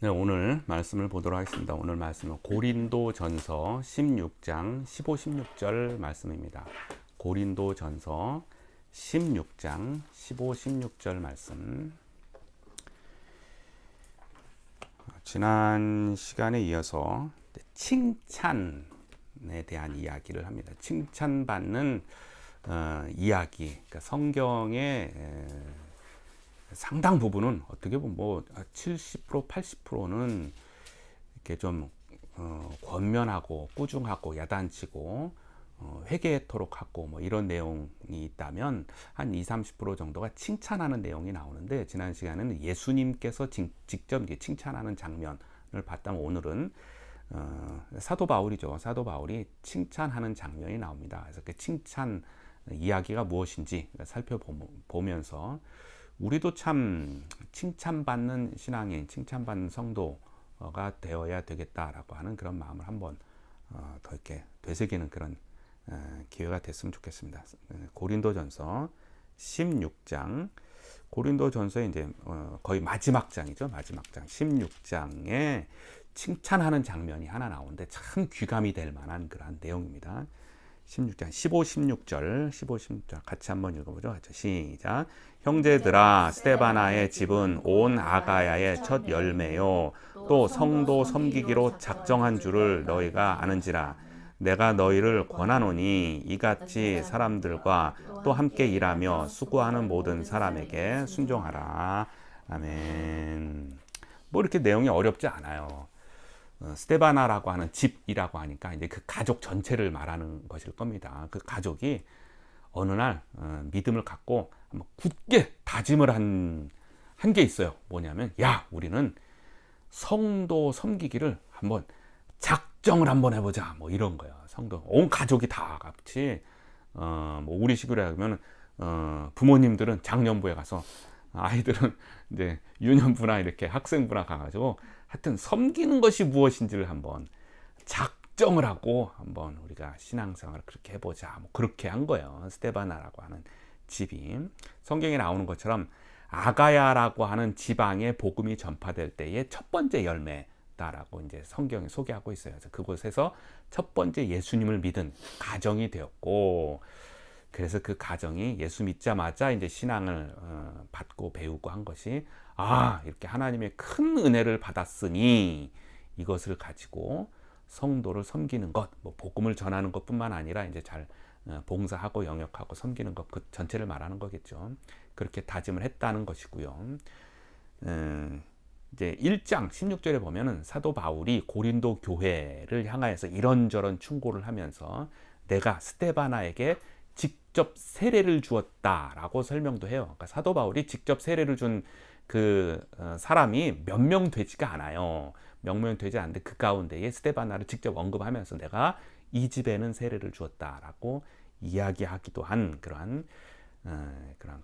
네, 오늘 말씀을 보도록 하겠습니다. 오늘 말씀은 고린도전서 16장 15, 16절 말씀입니다. 고린도전서 16장 15, 16절 말씀. 지난 시간에 이어서 칭찬에 대한 이야기를 합니다. 칭찬받는 이야기, 그러니까 성경의 상당 부분은 어떻게 보면 뭐 70%, 80%는 이렇게 좀 권면하고 꾸중하고 야단치고 회개토록 하고 뭐 이런 내용이 있다면 한 20, 30% 정도가 칭찬하는 내용이 나오는데, 지난 시간에는 예수님께서 직접 칭찬하는 장면을 봤다면 오늘은 사도 바울이죠. 사도 바울이 칭찬하는 장면이 나옵니다. 그래서 그 칭찬 이야기가 무엇인지 살펴보면서 우리도 참 칭찬받는 신앙인, 칭찬받는 성도가 되어야 되겠다라고 하는 그런 마음을 한번 더 이렇게 되새기는 그런 기회가 됐으면 좋겠습니다. 고린도전서 16장, 고린도전서의 이제 거의 마지막 장이죠. 마지막 장 16장에 칭찬하는 장면이 하나 나오는데 참 귀감이 될 만한 그런 내용입니다. 16장 15, 16절, 15, 16절 같이 한번 읽어보죠. 시작. 형제들아, 스데바나의 집은 온 아가야의 첫 열매요 또 성도 섬기기로 작정한 줄을 너희가 아는지라. 내가 너희를 권하노니 이같이 사람들과 또 함께 일하며 수고하는 모든 사람에게 순종하라. 아멘. 뭐 이렇게 내용이 어렵지 않아요. 스테바나라고 하는 집이라고 하니까 이제 그 가족 전체를 말하는 것일 겁니다. 그 가족이 어느 날 믿음을 갖고 한번 굳게 다짐을 한 게 있어요. 뭐냐면, 야, 우리는 성도 섬기기를 한번 작정을 한번 해보자. 뭐 이런 거야. 성도 온 가족이 다 같이 뭐 우리 식으로 하면 부모님들은 장년부에 가서, 아이들은 이제 유년부나 이렇게 학생부나 가가지고 하여튼 섬기는 것이 무엇인지를 한번 작정을 하고 한번 우리가 신앙생활을 그렇게 해보자. 뭐 그렇게 한 거예요. 스테바나라고 하는 집이 성경에 나오는 것처럼 아가야라고 하는 지방에 복음이 전파될 때의 첫 번째 열매다라고 이제 성경이 소개하고 있어요. 그래서 그곳에서 첫 번째 예수님을 믿은 가정이 되었고, 그래서 그 가정이 예수 믿자마자 이제 신앙을 받고 배우고 한 것이, 이렇게 하나님의 큰 은혜를 받았으니 이것을 가지고 성도를 섬기는 것, 뭐 복음을 전하는 것뿐만 아니라 이제 잘 봉사하고 영역하고 섬기는 것, 그 전체를 말하는 거겠죠. 그렇게 다짐을 했다는 것이고요. 이제 1장 16절에 보면은 사도 바울이 고린도 교회를 향하여서 이런저런 충고를 하면서 내가 스데바나에게 직접 세례를 주었다라고 설명도 해요. 그러니까 사도 바울이 직접 세례를 준 그 사람이 몇 명 되지가 않아요. 몇 명 되지 않는데 그 가운데에 스데바나를 직접 언급하면서 내가 이 집에는 세례를 주었다라고 이야기하기도 한 그런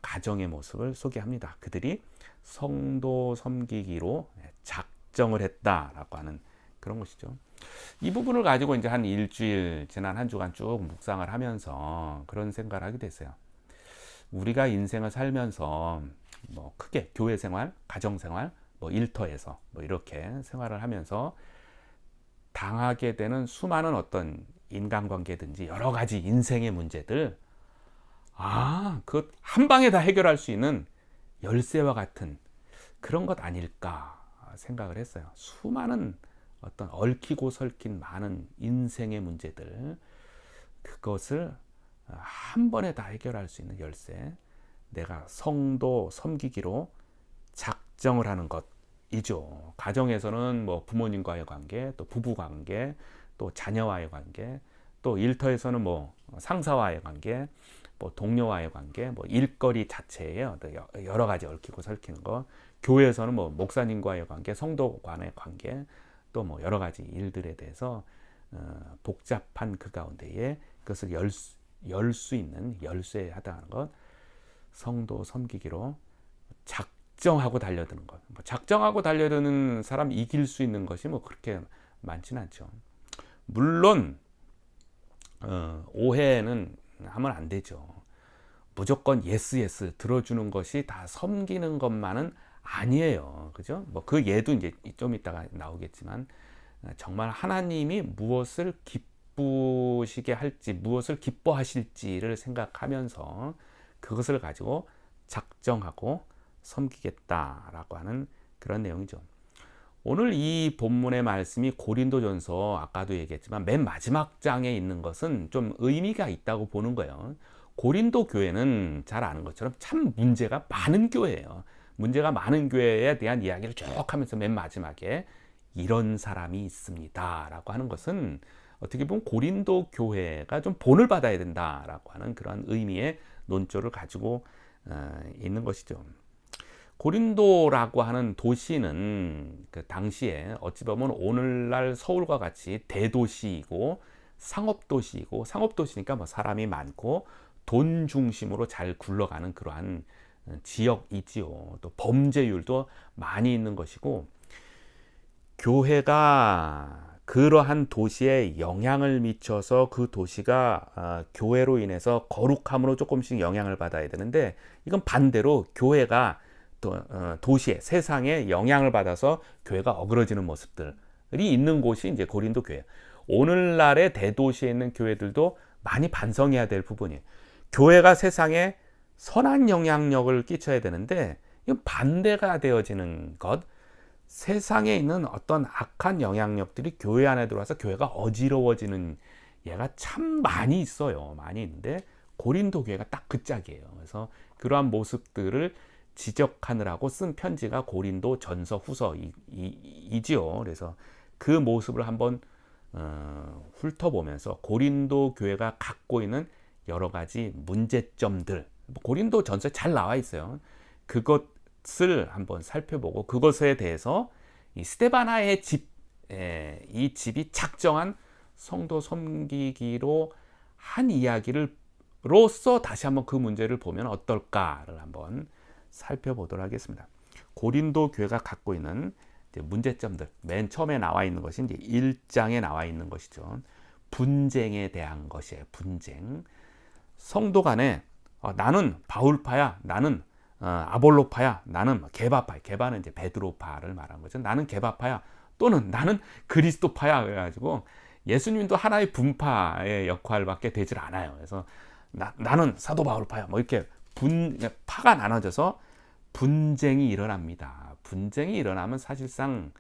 가정의 모습을 소개합니다. 그들이 성도 섬기기로 작정을 했다라고 하는 그런 것이죠. 이 부분을 가지고 이제 한 일주일, 지난 한 주간 쭉 묵상을 하면서 그런 생각을 하게 됐어요. 우리가 인생을 살면서 뭐 크게 교회 생활, 가정 생활, 뭐 일터에서 뭐 이렇게 생활을 하면서 당하게 되는 수많은 어떤 인간관계든지 여러 가지 인생의 문제들, 그 한 방에 다 해결할 수 있는 열쇠와 같은 그런 것 아닐까 생각을 했어요. 수많은 어떤 얽히고 설킨 많은 인생의 문제들, 그것을 한 번에 다 해결할 수 있는 열쇠, 내가 성도 섬기기로 작정을 하는 것이죠. 가정에서는 뭐 부모님과의 관계, 또 부부 관계, 또 자녀와의 관계, 또 일터에서는 뭐 상사와의 관계, 뭐 동료와의 관계, 뭐 일거리 자체에 여러 가지 얽히고 설키는 것, 교회에서는 뭐 목사님과의 관계, 성도 간의 관계, 또 뭐 여러 가지 일들에 대해서 복잡한 그 가운데에 그것을 열 수 있는 열쇠에 하다는 것, 성도 섬기기로 작정하고 달려드는 것. 뭐 작정하고 달려드는 사람 이길 수 있는 것이 뭐 그렇게 많지는 않죠. 물론 오해는 하면 안 되죠. 무조건 예스 들어주는 것이 다 섬기는 것만은 아니에요. 그죠? 뭐 그 예도 이제 좀 이따가 나오겠지만 정말 하나님이 무엇을 기쁘시게 할지, 무엇을 기뻐하실지를 생각하면서 그것을 가지고 작정하고 섬기겠다라고 하는 그런 내용이죠. 오늘 이 본문의 말씀이 고린도전서 아까도 얘기했지만 맨 마지막 장에 있는 것은 좀 의미가 있다고 보는 거예요. 고린도 교회는 잘 아는 것처럼 참 문제가 많은 교회예요. 문제가 많은 교회에 대한 이야기를 쭉 하면서 맨 마지막에 이런 사람이 있습니다 라고 하는 것은 어떻게 보면 고린도 교회가 좀 본을 받아야 된다라고 하는 그런 의미의 논조를 가지고 있는 것이죠. 고린도라고 하는 도시는 그 당시에 어찌 보면 오늘날 서울과 같이 대도시이고 상업도시이고, 상업도시니까 뭐 사람이 많고 돈 중심으로 잘 굴러가는 그러한 지역이지요. 또 범죄율도 많이 있는 것이고, 교회가 그러한 도시에 영향을 미쳐서 그 도시가 교회로 인해서 거룩함으로 조금씩 영향을 받아야 되는데, 이건 반대로 교회가 도시에, 세상에 영향을 받아서 교회가 어그러지는 모습들이 있는 곳이 이제 고린도 교회예요. 오늘날의 대도시에 있는 교회들도 많이 반성해야 될 부분이에요. 교회가 세상에 선한 영향력을 끼쳐야 되는데 이건 반대가 되어지는 것, 세상에 있는 어떤 악한 영향력들이 교회 안에 들어와서 교회가 어지러워지는 예가 참 많이 있어요. 많이 있는데 고린도 교회가 딱 그 짝이에요. 그래서 그러한 모습들을 지적하느라고 쓴 편지가 고린도 전서 후서이지요. 그래서 그 모습을 한번 훑어보면서 고린도 교회가 갖고 있는 여러 가지 문제점들, 고린도 전서에 잘 나와 있어요. 그것을 한번 살펴보고 그것에 대해서 이 스데바나의 집, 이 집이 작정한 성도 섬기기로 한 이야기로서 다시 한번 그 문제를 보면 어떨까를 한번 살펴보도록 하겠습니다. 고린도 교회가 갖고 있는 문제점들, 맨 처음에 나와 있는 것이 이제 1장에 나와 있는 것이죠. 분쟁에 대한 것이에요. 분쟁. 성도 간에 나는 바울파야, 나는 아볼로파야, 나는 게바파야. 게바는 이제 베드로파를 말한 거죠. 나는 게바파야, 또는 나는 그리스도파야. 그래가지고 예수님도 하나의 분파의 역할밖에 되질 않아요. 그래서 나는 사도 바울파야. 뭐 이렇게 파가 나눠져서 분쟁이 일어납니다. 분쟁이 일어나면 사실상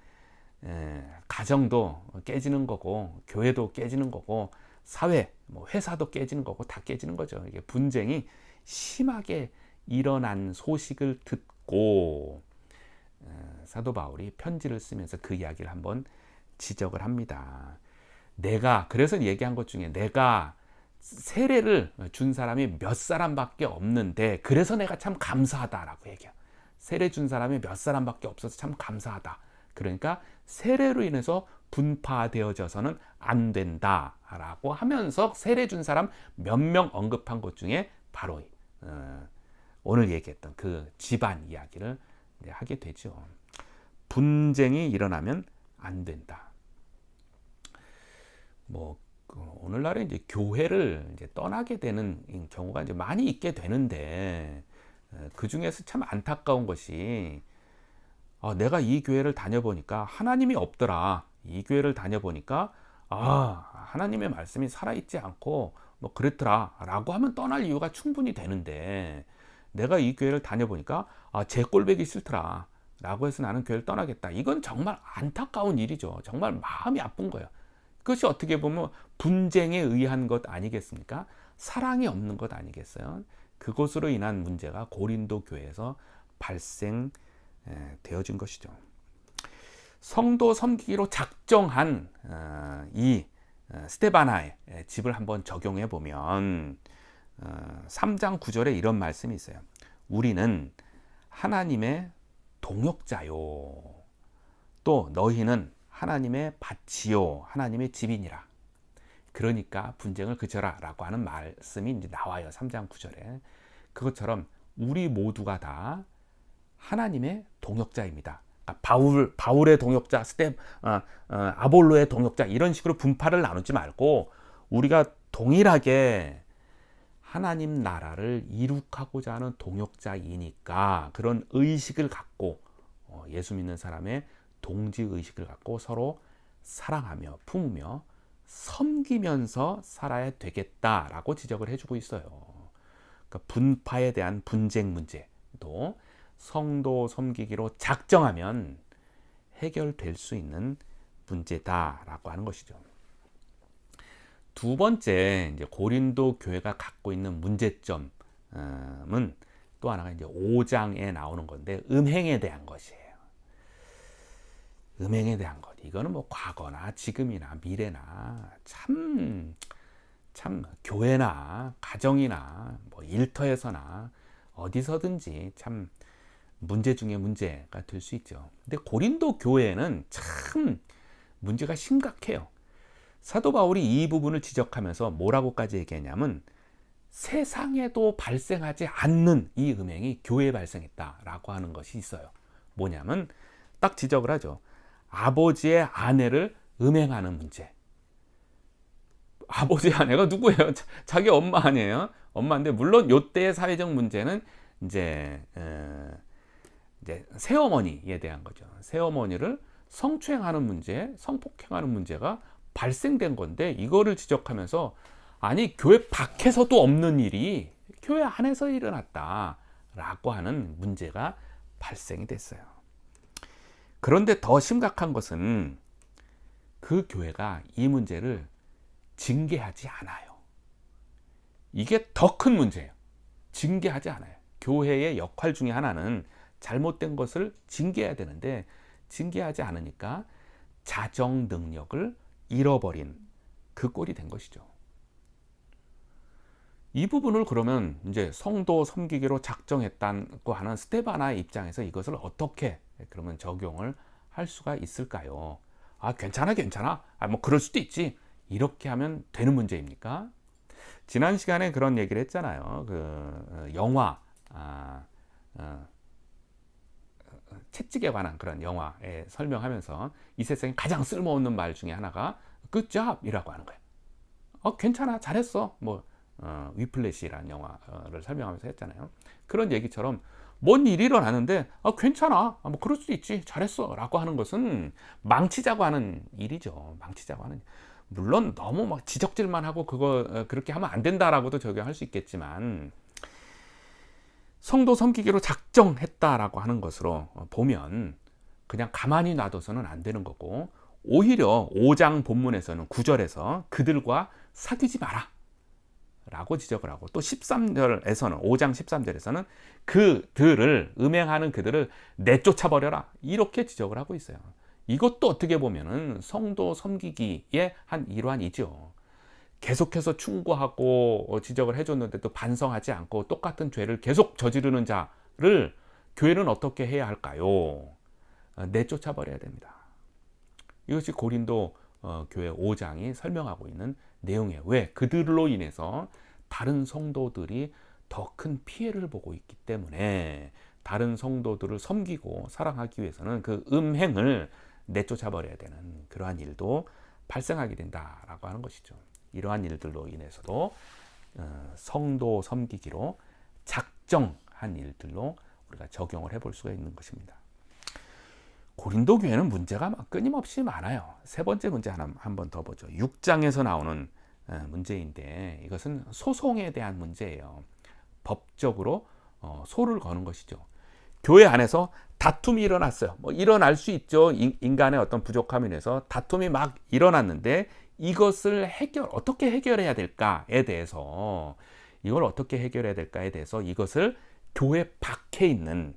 가정도 깨지는 거고, 교회도 깨지는 거고, 사회, 뭐 회사도 깨지는 거고, 다 깨지는 거죠. 이게 분쟁이 심하게 일어난 소식을 듣고 사도 바울이 편지를 쓰면서 그 이야기를 한번 지적을 합니다. 그래서 얘기한 것 중에 내가 세례를 준 사람이 몇 사람밖에 없는데 그래서 내가 참 감사하다라고 얘기해요. 세례 준 사람이 몇 사람밖에 없어서 참 감사하다. 그러니까 세례로 인해서 분파되어져서는 안 된다라고 하면서 세례 준 사람 몇 명 언급한 것 중에 바로 오늘 얘기했던 그 집안 이야기를 하게 되죠. 분쟁이 일어나면 안 된다. 뭐 오늘날에 이제 교회를 이제 떠나게 되는 경우가 이제 많이 있게 되는데, 그 중에서 참 안타까운 것이 내가 이 교회를 다녀보니까 하나님이 없더라. 이 교회를 다녀보니까 하나님의 말씀이 살아있지 않고 뭐 그랬더라 라고 하면 떠날 이유가 충분히 되는데, 내가 이 교회를 다녀보니까 제 꼴보기 싫더라 라고 해서 나는 교회를 떠나겠다. 이건 정말 안타까운 일이죠. 정말 마음이 아픈 거예요. 그것이 어떻게 보면 분쟁에 의한 것 아니겠습니까? 사랑이 없는 것 아니겠어요? 그것으로 인한 문제가 고린도 교회에서 발생되어진 것이죠. 성도 섬기기로 작정한 이 스데바나의 집을 한번 적용해 보면 3장 9절에 이런 말씀이 있어요. 우리는 하나님의 동역자요, 또 너희는 하나님의 밭이요, 하나님의 집이니라. 그러니까 분쟁을 그쳐라 라고 하는 말씀이 이제 나와요. 3장 9절에. 그것처럼 우리 모두가 다 하나님의 동역자입니다. 바울의 동역자, 아볼로의 동역자, 이런 식으로 분파를 나누지 말고 우리가 동일하게 하나님 나라를 이룩하고자 하는 동역자이니까 그런 의식을 갖고 예수 믿는 사람의 동지의식을 갖고 서로 사랑하며 품으며 섬기면서 살아야 되겠다라고 지적을 해주고 있어요. 그러니까 분파에 대한 분쟁 문제도 성도 섬기기로 작정하면 해결될 수 있는 문제다라고 하는 것이죠. 두 번째, 이제 고린도 교회가 갖고 있는 문제점은 또 하나가 이제 5장에 나오는 건데, 음행에 대한 것이에요. 음행에 대한 것. 이거는 뭐 과거나 지금이나 미래나 참 교회나 가정이나 뭐 일터에서나 어디서든지 참 문제 중에 문제가 될 수 있죠. 근데 고린도 교회는 참 문제가 심각해요. 사도 바울이 이 부분을 지적하면서 뭐라고까지 얘기했냐면, 세상에도 발생하지 않는 이 음행이 교회에 발생했다라고 하는 것이 있어요. 뭐냐면 딱 지적을 하죠. 아버지의 아내를 음행하는 문제. 아버지의 아내가 누구예요? 자기 엄마 아니에요? 엄마인데, 물론 요때의 사회적 문제는 이제 새어머니에 대한 거죠. 새어머니를 성추행하는 문제, 성폭행하는 문제가 발생된 건데, 이거를 지적하면서 아니 교회 밖에서도 없는 일이 교회 안에서 일어났다라고 하는 문제가 발생이 됐어요. 그런데 더 심각한 것은 그 교회가 이 문제를 징계하지 않아요. 이게 더 큰 문제예요. 징계하지 않아요. 교회의 역할 중에 하나는 잘못된 것을 징계해야 되는데, 징계하지 않으니까 자정 능력을 잃어버린 그 꼴이 된 것이죠. 이 부분을 그러면 이제 성도 섬기기로 작정했다고 하는 스테바나의 입장에서 이것을 어떻게 그러면 적용을 할 수가 있을까요? 아, 괜찮아. 아, 뭐 그럴 수도 있지. 이렇게 하면 되는 문제입니까? 지난 시간에 그런 얘기를 했잖아요. 그 영화, 채찍에 관한 그런 영화에 설명하면서 이 세상에 가장 쓸모없는 말 중에 하나가 good job이라고 하는 거예요. 괜찮아, 잘했어. 뭐 위플래시라는 영화를 설명하면서 했잖아요. 그런 얘기처럼 뭔 일이 일어나는데 괜찮아, 뭐 그럴 수도 있지, 잘했어 라고 하는 것은 망치자고 하는 일이죠. 망치자고 하는 일. 물론 너무 막 지적질만 하고 그렇게 하면 안 된다라고도 적용할 수 있겠지만, 성도 섬기기로 작정했다라고 하는 것으로 보면 그냥 가만히 놔둬서는 안 되는 거고, 오히려 5장 본문에서는 9절에서 그들과 사귀지 마라 라고 지적을 하고, 또 13절에서는 5장 13절에서는 그들을 음행하는 그들을 내쫓아버려라 이렇게 지적을 하고 있어요. 이것도 어떻게 보면은 성도 섬기기의 한 일환이죠. 계속해서 충고하고 지적을 해줬는데도 반성하지 않고 똑같은 죄를 계속 저지르는 자를 교회는 어떻게 해야 할까요? 내쫓아버려야 됩니다. 이것이 고린도 교회 5장이 설명하고 있는 내용이에요. 왜? 그들로 인해서 다른 성도들이 더 큰 피해를 보고 있기 때문에 다른 성도들을 섬기고 사랑하기 위해서는 그 음행을 내쫓아버려야 되는 그러한 일도 발생하게 된다라고 하는 것이죠. 이러한 일들로 인해서도 성도 섬기기로 작정한 일들로 우리가 적용을 해볼 수가 있는 것입니다. 고린도 교회는 문제가 끊임없이 많아요. 세 번째 문제 하나 한번 더 보죠. 6장에서 나오는 문제인데, 이것은 소송에 대한 문제예요. 법적으로 소를 거는 것이죠. 교회 안에서 다툼이 일어났어요. 뭐 일어날 수 있죠. 인간의 어떤 부족함에 인해서 다툼이 막 일어났는데, 이것을 어떻게 해결해야 될까에 대해서, 이것을 교회 밖에 있는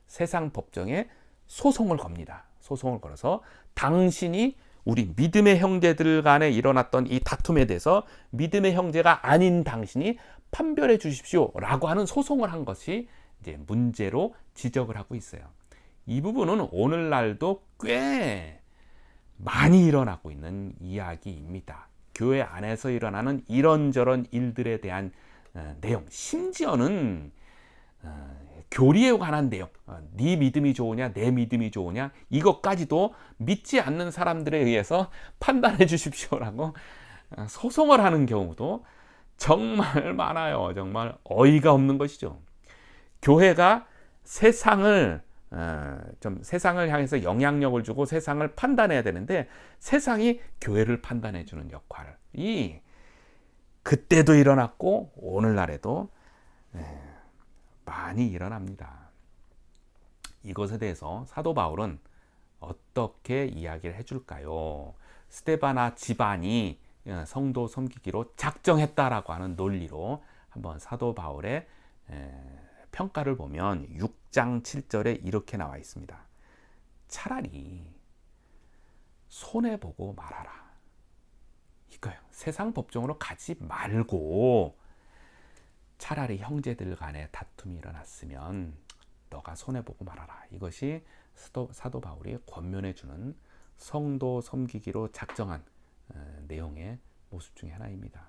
세상 법정에 소송을 겁니다. 소송을 걸어서 당신이 우리 믿음의 형제들 간에 일어났던 이 다툼에 대해서 믿음의 형제가 아닌 당신이 판별해 주십시오 라고 하는 소송을 한 것이 이제 문제로 지적을 하고 있어요. 이 부분은 오늘날도 꽤 많이 일어나고 있는 이야기입니다. 교회 안에서 일어나는 이런저런 일들에 대한 내용, 심지어는 교리에 관한 내용, 네 믿음이 좋으냐 내 믿음이 좋으냐 이것까지도 믿지 않는 사람들에 의해서 판단해 주십시오라고 소송을 하는 경우도 정말 많아요. 정말 어이가 없는 것이죠. 교회가 세상을 좀 세상을 향해서 영향력을 주고 세상을 판단해야 되는데 세상이 교회를 판단해 주는 역할이 그때도 일어났고 오늘날에도 많이 일어납니다. 이것에 대해서 사도 바울은 어떻게 이야기를 해줄까요? 스데바나 집안이 성도 섬기기로 작정했다라고 하는 논리로 한번 사도 바울의 평가를 보면 6장 7절에 이렇게 나와 있습니다. 차라리 손해보고 말아라. 이거요. 세상 법정으로 가지 말고 차라리 형제들 간에 다툼이 일어났으면 너가 손해보고 말아라. 이것이 사도 바울이 권면해주는 성도 섬기기로 작정한 내용의 모습 중에 하나입니다.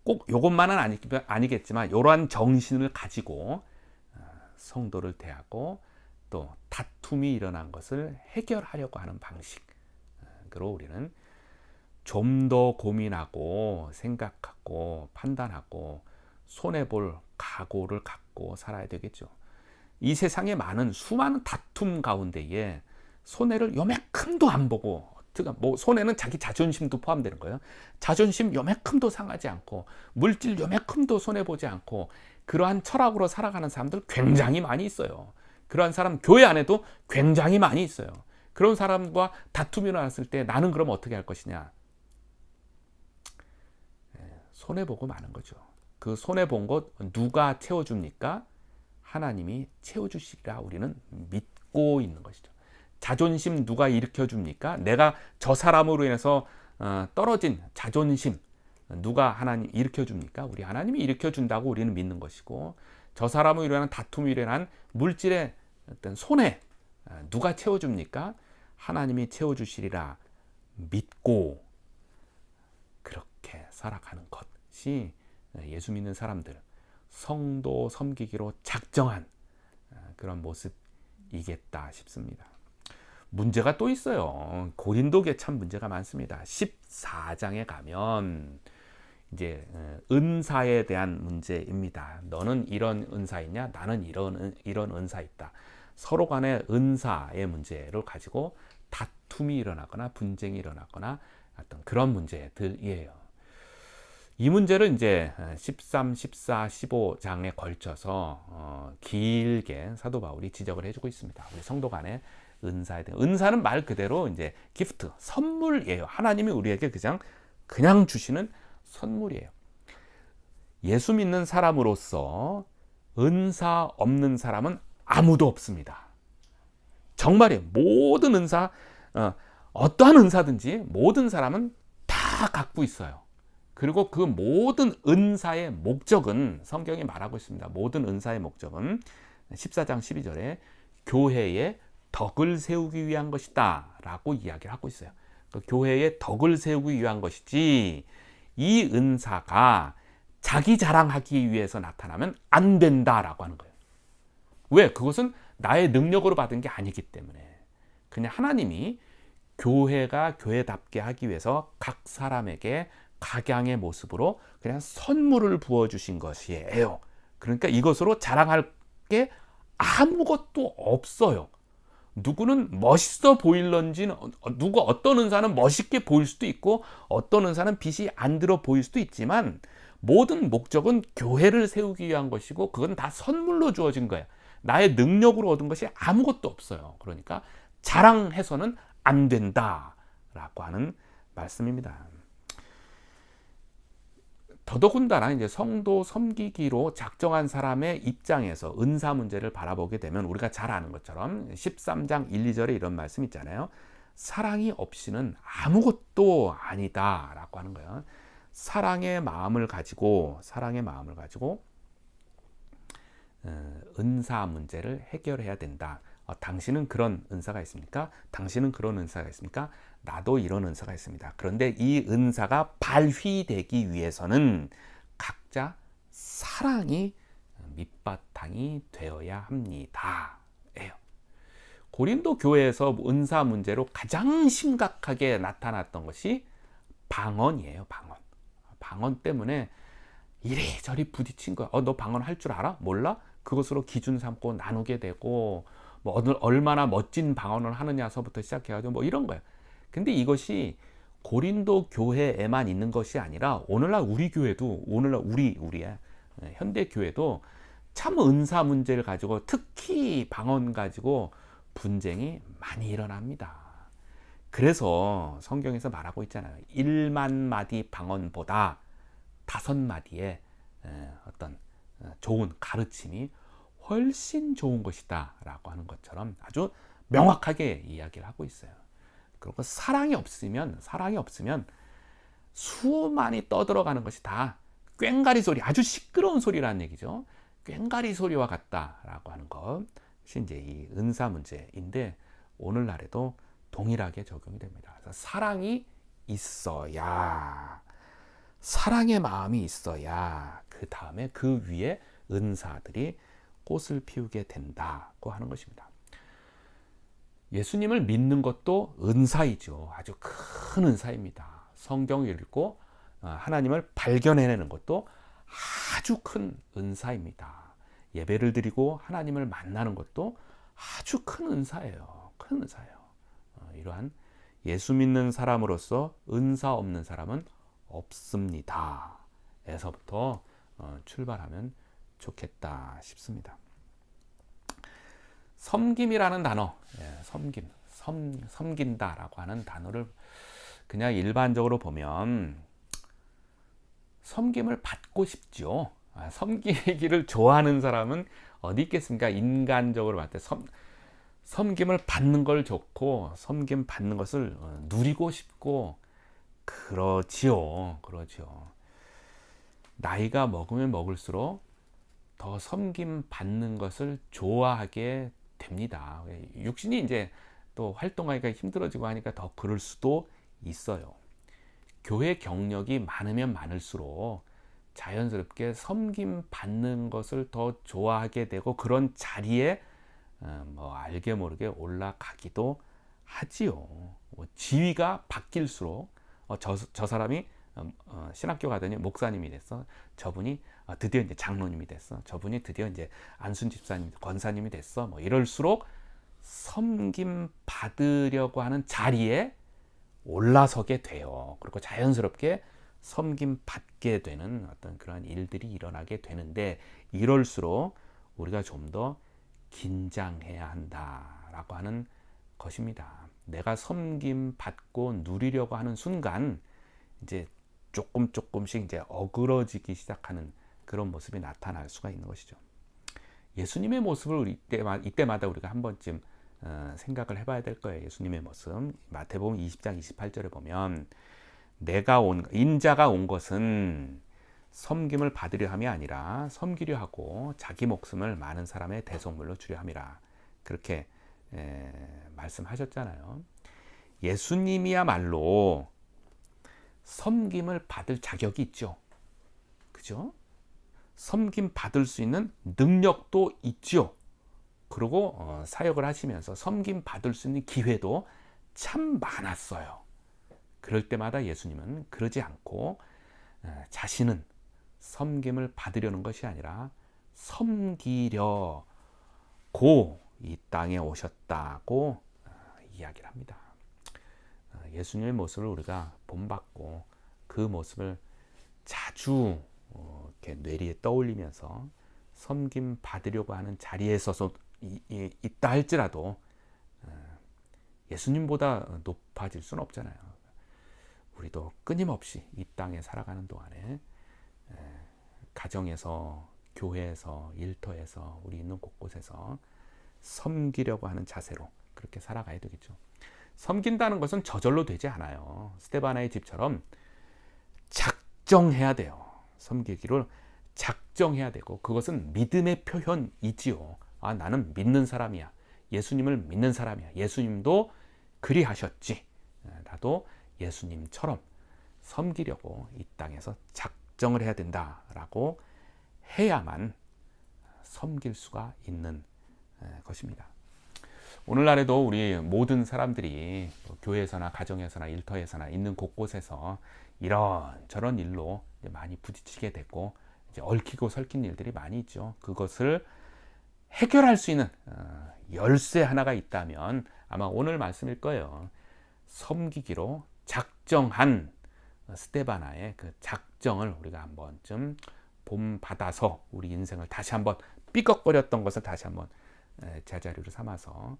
꼭 이것만은 아니겠지만 이러한 정신을 가지고 성도를 대하고 또 다툼이 일어난 것을 해결하려고 하는 방식으로 우리는 좀 더 고민하고 생각하고 판단하고 손해볼 각오를 갖고 살아야 되겠죠. 이 세상에 많은 수많은 다툼 가운데에 손해를 요만큼도 안 보고, 뭐 손해는 자기 자존심도 포함되는 거예요. 자존심 요만큼도 상하지 않고 물질 요만큼도 손해보지 않고 그러한 철학으로 살아가는 사람들 굉장히 많이 있어요. 그러한 사람 교회 안에도 굉장히 많이 있어요. 그런 사람과 다툼이 일어났을 때 나는 그럼 어떻게 할 것이냐? 손해보고 마는 거죠. 그 손해본 것 누가 채워줍니까? 하나님이 채워주시리라 우리는 믿고 있는 것이죠. 자존심 누가 일으켜줍니까? 내가 저 사람으로 인해서 떨어진 자존심 누가 하나님 일으켜줍니까? 우리 하나님이 일으켜준다고 우리는 믿는 것이고, 저 사람으로 일어난 다툼이 일어난 물질의 어떤 손해 누가 채워줍니까? 하나님이 채워주시리라 믿고 그렇게 살아가는 것이 예수 믿는 사람들, 성도 섬기기로 작정한 그런 모습이겠다 싶습니다. 문제가 또 있어요. 고린도교에 참 문제가 많습니다. 14장에 가면 이제 은사에 대한 문제입니다. 너는 이런 은사 있냐? 나는 이런 은사 있다. 서로 간의 은사의 문제를 가지고 다툼이 일어나거나 분쟁이 일어나거나 어떤 그런 문제들이에요. 이 문제를 이제 13, 14, 15장에 걸쳐서 길게 사도 바울이 지적을 해주고 있습니다. 우리 성도 간의 은사에 대한, 은사는 말 그대로 이제 기프트, 선물이에요. 하나님이 우리에게 그냥 주시는 선물이에요. 예수 믿는 사람으로서 은사 없는 사람은 아무도 없습니다. 정말이에요. 모든 은사, 어떠한 은사든지 모든 사람은 다 갖고 있어요. 그리고 그 모든 은사의 목적은 성경이 말하고 있습니다. 모든 은사의 목적은 14장 12절에 교회의 덕을 세우기 위한 것이다 라고 이야기를 하고 있어요. 그 교회의 덕을 세우기 위한 것이지 이 은사가 자기 자랑하기 위해서 나타나면 안 된다라고 하는 거예요. 왜? 그것은 나의 능력으로 받은 게 아니기 때문에 그냥 하나님이 교회가 교회답게 하기 위해서 각 사람에게 각양의 모습으로 그냥 선물을 부어주신 것이에요. 그러니까 이것으로 자랑할 게 아무것도 없어요. 누구는 멋있어 보일런지는, 누구 어떤 은사는 멋있게 보일 수도 있고 어떤 은사는 빛이 안 들어 보일 수도 있지만 모든 목적은 교회를 세우기 위한 것이고 그건 다 선물로 주어진 거예요. 나의 능력으로 얻은 것이 아무것도 없어요. 그러니까 자랑해서는 안 된다라고 하는 말씀입니다. 더더군다나 이제 성도 섬기기로 작정한 사람의 입장에서 은사 문제를 바라보게 되면 우리가 잘 아는 것처럼 13장 1, 2절에 이런 말씀 있잖아요. 사랑이 없이는 아무것도 아니다라고 하는 거예요. 사랑의 마음을 가지고 은사 문제를 해결해야 된다. 당신은 그런 은사가 있습니까? 당신은 그런 은사가 있습니까? 나도 이런 은사가 있습니다. 그런데 이 은사가 발휘되기 위해서는 각자 사랑이 밑바탕이 되어야 합니다. 고린도 교회에서 은사 문제로 가장 심각하게 나타났던 것이 방언이에요. 방언 때문에 이리저리 부딪힌 거야. 너 방언 할 줄 알아? 몰라? 그것으로 기준 삼고 나누게 되고 뭐 얼마나 멋진 방언을 하느냐서부터 시작해가지고 뭐 이런 거예요. 근데 이것이 고린도 교회에만 있는 것이 아니라 오늘날 우리 교회도, 오늘날 우리의 현대 교회도 참 은사 문제를 가지고, 특히 방언 가지고 분쟁이 많이 일어납니다. 그래서 성경에서 말하고 있잖아요. 1만 마디 방언보다 5마디의 어떤 좋은 가르침이 훨씬 좋은 것이다 라고 하는 것처럼 아주 명확하게 이야기를 하고 있어요. 그리고 사랑이 없으면 수많이 떠들어가는 것이 다 꽹가리 소리, 아주 시끄러운 소리라는 얘기죠. 꽹가리 소리와 같다라고 하는 것이 이제 이 은사 문제인데, 오늘날에도 동일하게 적용이 됩니다. 그래서 사랑이 있어야, 사랑의 마음이 있어야 그 다음에 그 위에 은사들이 꽃을 피우게 된다고 하는 것입니다. 예수님을 믿는 것도 은사이죠. 아주 큰 은사입니다. 성경을 읽고 하나님을 발견해내는 것도 아주 큰 은사입니다. 예배를 드리고 하나님을 만나는 것도 아주 큰 은사예요. 큰 은사예요. 이러한 예수 믿는 사람으로서 은사 없는 사람은 없습니다. 에서부터 출발하면 좋겠다 싶습니다. 섬김이라는 단어, 섬긴다라고 하는 단어를 그냥 일반적으로 보면 섬김을 받고 싶죠. 섬기기를 좋아하는 사람은 어디 있겠습니까? 인간적으로 봤을 때 섬김을 받는 걸 좋고, 섬김 받는 것을 누리고 싶고, 그러지요. 나이가 먹으면 먹을수록 더 섬김 받는 것을 좋아하게 됩니다. 육신이 이제 또 활동하기가 힘들어지고 하니까 더 그럴 수도 있어요. 교회 경력이 많으면 많을수록 자연스럽게 섬김 받는 것을 더 좋아하게 되고, 그런 자리에 뭐 알게 모르게 올라가기도 하지요. 지위가 바뀔수록 저 사람이 신학교 가더니 목사님이 됐어. 저분이 드디어 이제 장로님이 됐어. 저분이 드디어 이제 안순 집사님, 권사님이 됐어. 뭐 이럴수록 섬김 받으려고 하는 자리에 올라서게 돼요. 그리고 자연스럽게 섬김 받게 되는 어떤 그런 일들이 일어나게 되는데, 이럴수록 우리가 좀 더 긴장해야 한다라고 하는 것입니다. 내가 섬김 받고 누리려고 하는 순간 이제 조금씩 이제 어그러지기 시작하는 그런 모습이 나타날 수가 있는 것이죠. 예수님의 모습을 이때마다 우리가 한 번쯤 생각을 해봐야 될 거예요. 예수님의 모습. 마태복음 20장 28절에 보면, 인자가 온 것은 섬김을 받으려 함이 아니라 섬기려 하고 자기 목숨을 많은 사람의 대속물로 주려 함이라, 그렇게 말씀하셨잖아요. 예수님이야말로 섬김을 받을 자격이 있죠. 그죠? 섬김 받을 수 있는 능력도 있죠. 그리고 사역을 하시면서 섬김 받을 수 있는 기회도 참 많았어요. 그럴 때마다 예수님은 그러지 않고 자신은 섬김을 받으려는 것이 아니라 섬기려고 이 땅에 오셨다고 이야기를 합니다. 예수님의 모습을 우리가 본받고 그 모습을 자주 이렇게 뇌리에 떠올리면서 섬김 받으려고 하는 자리에 서서 있다 할지라도 예수님보다 높아질 수는 없잖아요. 우리도 끊임없이 이 땅에 살아가는 동안에 가정에서, 교회에서, 일터에서, 우리 있는 곳곳에서 섬기려고 하는 자세로 그렇게 살아가야 되겠죠. 섬긴다는 것은 저절로 되지 않아요. 스데바나의 집처럼 작정해야 돼요. 섬기기를 작정해야 되고, 그것은 믿음의 표현이지요. 나는 믿는 사람이야. 예수님을 믿는 사람이야. 예수님도 그리하셨지. 나도 예수님처럼 섬기려고 이 땅에서 작정을 해야 된다라고 해야만 섬길 수가 있는 것입니다. 오늘날에도 우리 모든 사람들이 교회에서나 가정에서나 일터에서나 있는 곳곳에서 이런저런 일로 많이 부딪히게 됐고, 이제 얽히고 설킨 일들이 많이 있죠. 그것을 해결할 수 있는 열쇠 하나가 있다면 아마 오늘 말씀일 거예요. 섬기기로 작정한 스데바나의 그 작정을 우리가 한 번쯤 본받아서 우리 인생을 다시 한번 삐걱거렸던 것을 다시 한번 제자리로 삼아서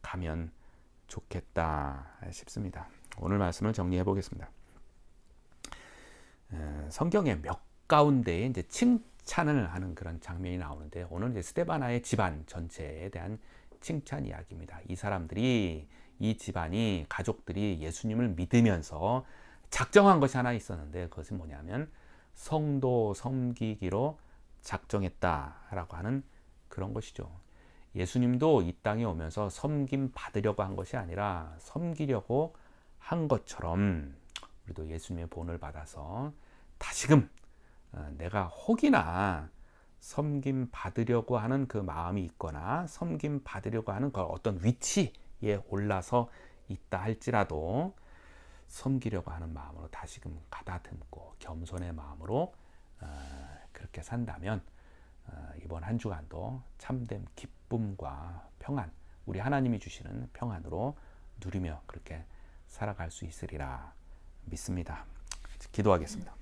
가면 좋겠다 싶습니다. 오늘 말씀을 정리해 보겠습니다. 성경의 몇 가운데에 이제 칭찬을 하는 그런 장면이 나오는데 오늘 이제 스데바나의 집안 전체에 대한 칭찬 이야기입니다. 이 사람들이 이 집안이 가족들이 예수님을 믿으면서 작정한 것이 하나 있었는데 그것은 뭐냐면 성도 섬기기로 작정했다라고 하는 그런 것이죠. 예수님도 이 땅에 오면서 섬김 받으려고 한 것이 아니라 섬기려고 한 것처럼 우리도 예수님의 본을 받아서 다시금 내가 혹이나 섬김 받으려고 하는 그 마음이 있거나 섬김 받으려고 하는 그 어떤 위치에 올라서 있다 할지라도 섬기려고 하는 마음으로 다시금 가다듬고 겸손의 마음으로 그렇게 산다면 이번 한 주간도 참된 기쁨과 평안, 우리 하나님이 주시는 평안으로 누리며 그렇게 살아갈 수 있으리라 믿습니다. 기도하겠습니다.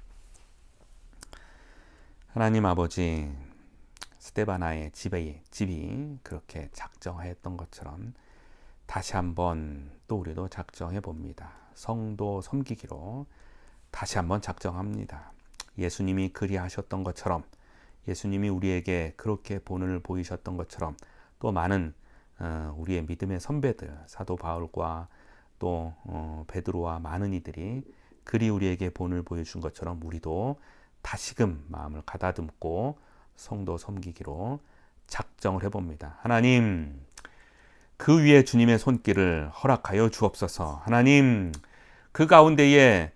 하나님 아버지, 스데바나의 집이 그렇게 작정하였던 것처럼 다시 한번 또 우리도 작정해 봅니다. 성도 섬기기로 다시 한번 작정합니다. 예수님이 그리하셨던 것처럼 예수님이 우리에게 그렇게 본을 보이셨던 것처럼 또 많은 우리의 믿음의 선배들 사도 바울과 또 베드로와 많은 이들이 그리 우리에게 본을 보여준 것처럼 우리도 다시금 마음을 가다듬고 성도 섬기기로 작정을 해봅니다. 하나님, 그 위에 주님의 손길을 허락하여 주옵소서. 하나님, 그 가운데에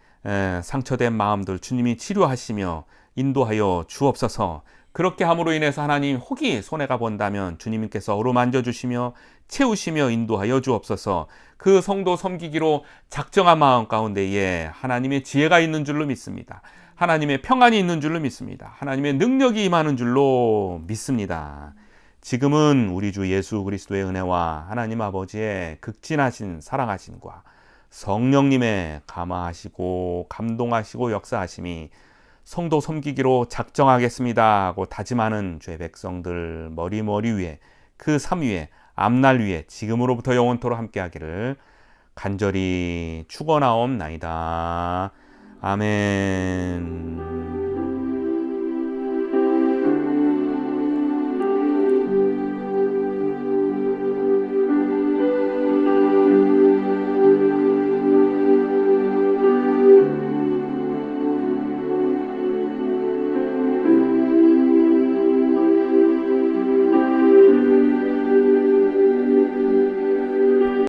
상처된 마음들 주님이 치료하시며 인도하여 주옵소서. 그렇게 함으로 인해서 하나님 혹이 손해가 본다면 주님께서 어루만져 주시며 채우시며 인도하여 주옵소서. 그 성도 섬기기로 작정한 마음 가운데에 하나님의 지혜가 있는 줄로 믿습니다. 하나님의 평안이 있는 줄로 믿습니다. 하나님의 능력이 임하는 줄로 믿습니다. 지금은 우리 주 예수 그리스도의 은혜와 하나님 아버지의 극진하신 사랑하심과 성령님의 감화하시고 감동하시고 역사하심이 성도 섬기기로 작정하겠습니다 하고 다짐하는 주의 백성들 머리 위에 그 삶 위에 앞날 위에 지금으로부터 영원토록 함께하기를 간절히 축원하옵나이다. 아멘.